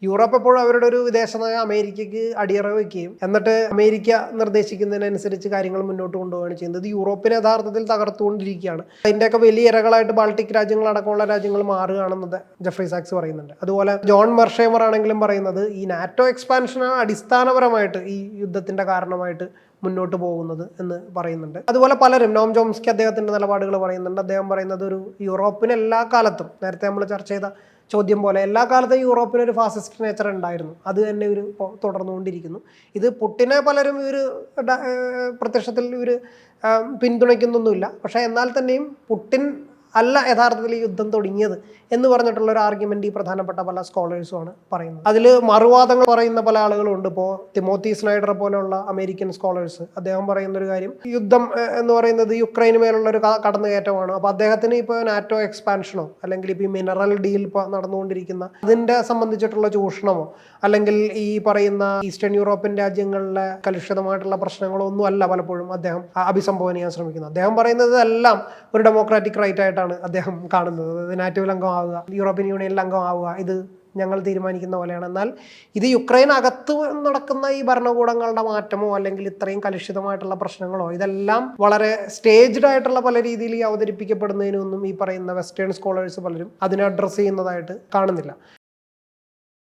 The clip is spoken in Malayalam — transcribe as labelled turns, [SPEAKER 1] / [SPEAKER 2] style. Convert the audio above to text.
[SPEAKER 1] യൂറോപ്പ് എപ്പോഴും അവരുടെ ഒരു വിദേശ നയം അമേരിക്കയ്ക്ക് അടിയറവ് വയ്ക്കുകയും എന്നിട്ട് അമേരിക്ക നിർദ്ദേശിക്കുന്നതിനനുസരിച്ച് കാര്യങ്ങൾ മുന്നോട്ട് കൊണ്ടുപോവുകയാണ് ചെയ്യുന്നത്. യൂറോപ്പിനെ യഥാർത്ഥത്തിൽ തകർത്തുകൊണ്ടിരിക്കുകയാണ്. അതിൻ്റെയൊക്കെ വലിയ ഇരകളായിട്ട് ബാൾട്ടിക് രാജ്യങ്ങളടക്കമുള്ള രാജ്യങ്ങൾ മാറുകയാണെന്നത് ജെഫ്രി സാക്സ് പറയുന്നുണ്ട്. അതുപോലെ ജോൺ മെർഷേമർ ആണെങ്കിലും പറയുന്നത് ഈ നാറ്റോ എക്സ്പാൻഷനാണ് അടിസ്ഥാനപരമായിട്ട് ഈ യുദ്ധത്തിന്റെ കാരണമായിട്ട് മുന്നോട്ട് പോകുന്നത് എന്ന് പറയുന്നുണ്ട്. അതുപോലെ പലരും, നോം ചോംസ്കി അദ്ദേഹത്തിന്റെ നിലപാടുകൾ പറയുന്നുണ്ട്. അദ്ദേഹം പറയുന്നത് ഒരു യൂറോപ്പിന് എല്ലാ കാലത്തും, നേരത്തെ നമ്മൾ ചർച്ച ചെയ്ത ചോദ്യം പോലെ, എല്ലാ കാലത്തും യൂറോപ്പിന് ഒരു ഫാസിസ്റ്റ് നേച്ചർ ഉണ്ടായിരുന്നു. അത് തന്നെ ഇവർ തുടർന്നുകൊണ്ടിരിക്കുന്നു. ഇത് പുട്ടിനെ പലരും ഇവർ പ്രത്യക്ഷത്തിൽ ഇവർ പിന്തുണയ്ക്കുന്നൊന്നുമില്ല. പക്ഷേ എന്നാൽ തന്നെയും പുട്ടിൻ അല്ല യഥാർത്ഥത്തിൽ ഈ യുദ്ധം തുടങ്ങിയത് എന്ന് പറഞ്ഞിട്ടുള്ള ഒരു ആർഗ്യുമെന്റ് ഈ പ്രധാനപ്പെട്ട പല സ്കോളേഴ്സുമാണ് പറയുന്നത്. അതിൽ മറുവാദങ്ങൾ പറയുന്ന പല ആളുകളുണ്ട്. ഇപ്പോൾ തിമോത്തി സ്നൈഡർ പോലെയുള്ള അമേരിക്കൻ സ്കോളേഴ്സ്, അദ്ദേഹം പറയുന്ന ഒരു കാര്യം, യുദ്ധം എന്ന് പറയുന്നത് യുക്രൈന് മേലുള്ള ഒരു കടന്നുകയറ്റമാണ്. അപ്പോൾ അദ്ദേഹത്തിന് ഇപ്പോൾ നാറ്റോ എക്സ്പാൻഷനോ അല്ലെങ്കിൽ ഇപ്പോൾ ഈ മിനറൽ ഡീൽ ഇപ്പോൾ നടന്നുകൊണ്ടിരിക്കുന്ന അതിൻ്റെ സംബന്ധിച്ചിട്ടുള്ള ചൂഷണമോ അല്ലെങ്കിൽ ഈ പറയുന്ന ഈസ്റ്റേൺ യൂറോപ്യൻ രാജ്യങ്ങളിലെ കലുഷിതമായിട്ടുള്ള പ്രശ്നങ്ങളോ ഒന്നും അല്ല പലപ്പോഴും അദ്ദേഹം അഭിസംബോധന ചെയ്യാൻ ശ്രമിക്കുന്നത്. അദ്ദേഹം പറയുന്നത് എല്ലാം ഒരു ഡെമോക്രാറ്റിക് റൈറ്റ് ആയിട്ടാണ് അദ്ദേഹം കാണുന്നത്. നാറ്റോയിൽ അംഗമാവുക, യൂറോപ്യൻ യൂണിയനിൽ അംഗമാവുക, ഇത് ഞങ്ങൾ തീരുമാനിക്കുന്ന പോലെയാണ്. എന്നാൽ ഇത് യുക്രൈൻ അകത്ത് നടക്കുന്ന ഈ ഭരണകൂടങ്ങളുടെ മാറ്റമോ അല്ലെങ്കിൽ ഇത്രയും കലുഷിതമായിട്ടുള്ള പ്രശ്നങ്ങളോ ഇതെല്ലാം വളരെ സ്റ്റേജ്ഡ് ആയിട്ടുള്ള പല രീതിയിൽ അവതരിപ്പിക്കപ്പെടുന്നതിനൊന്നും ഈ പറയുന്ന വെസ്റ്റേൺ സ്കോളേഴ്സ് പലരും അതിനെ അഡ്രസ്സ് ചെയ്യുന്നതായിട്ട് കാണുന്നില്ല.